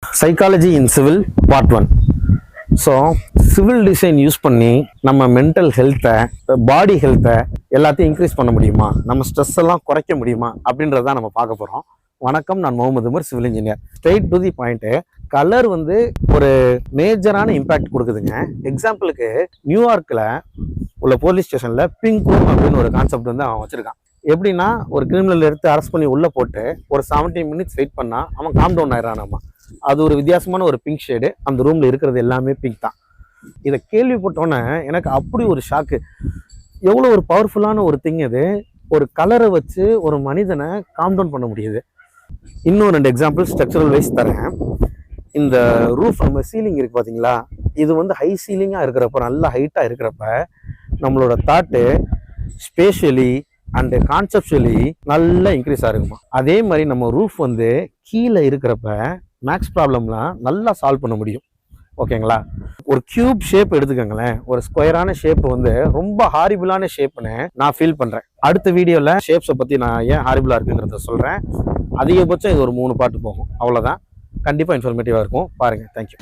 Psychology in civil part 1. So civil design use பண்ணி நம்ம mental ஹெல்த்தை, பாடி ஹெல்த்தை எல்லாத்தையும் இன்க்ரீஸ் பண்ண முடியுமா, நம்ம ஸ்ட்ரெஸ் எல்லாம் குறைக்க முடியுமா அப்படின்றத நம்ம பார்க்க போகிறோம். வணக்கம், நான் Mohammed Umar, civil engineer. Straight to the point, colour ஒரு மேஜரான இம்பேக்ட் கொடுக்குதுங்க. எக்ஸாம்பிளுக்கு நியூயார்க்கில் உள்ள போலீஸ் ஸ்டேஷனில் பிங்க் ரூம் அப்படின்னு ஒரு கான்செப்ட் அவன் வச்சுருக்கான். எப்படின்னா, ஒரு கிரிமினல் எடுத்து அரெஸ்ட் பண்ணி உள்ளே போட்டு ஒரு 17 minutes வெயிட் பண்ணால் அவன் காம் டவுன் ஆயிடறானாமா. அது ஒரு வித்தியாசமான ஒரு பிங்க் ஷேடு. அந்த ரூமில் இருக்கிறது எல்லாமே பிங்க் தான். இதை கேள்விப்பட்டோன்னே எனக்கு அப்படி ஒரு ஷாக்கு. எவ்வளோ ஒரு பவர்ஃபுல்லான ஒரு திங் இது. ஒரு கலரை வச்சு ஒரு மனிதனை காம் டவுன் பண்ண முடியுது. இன்னும் 2 எக்ஸாம்பிள் ஸ்ட்ரக்சரல் வைஸ் தரேன். இந்த ரூஃப், நம்ம சீலிங் இருக்குது பார்த்தீங்களா, இது ஹை சீலிங்காக இருக்கிறப்ப, நல்லா ஹைட்டாக இருக்கிறப்ப நம்மளோட தாட்டு ஸ்பேஷியலி அண்டு கான்செப்சுவலி நல்லா இன்க்ரீஸ் ஆகுமா. அதே மாதிரி நம்ம ரூஃப் கீழே இருக்கிறப்ப மேக்ஸ் ப்ராப்ளம்லாம் நல்லா சால்வ் பண்ண முடியும். ஓகேங்களா? ஒரு கியூப் ஷேப் எடுத்துக்கோங்களேன். ஒரு ஸ்கொயரான ஷேப் ரொம்ப ஹாரிபிளான ஷேப்னு நான் ஃபீல் பண்ணுறேன். அடுத்த வீடியோவில் ஷேப்ஸை பற்றி நான் ஏன் ஹாரிபிளாக இருக்குங்கிறத சொல்கிறேன். அதிகபட்சம் இது ஒரு 3 பார்ட் போகும். அவ்வளோதான். கண்டிப்பாக இன்ஃபர்மேட்டிவாக இருக்கும். பாருங்கள். தேங்க்யூ.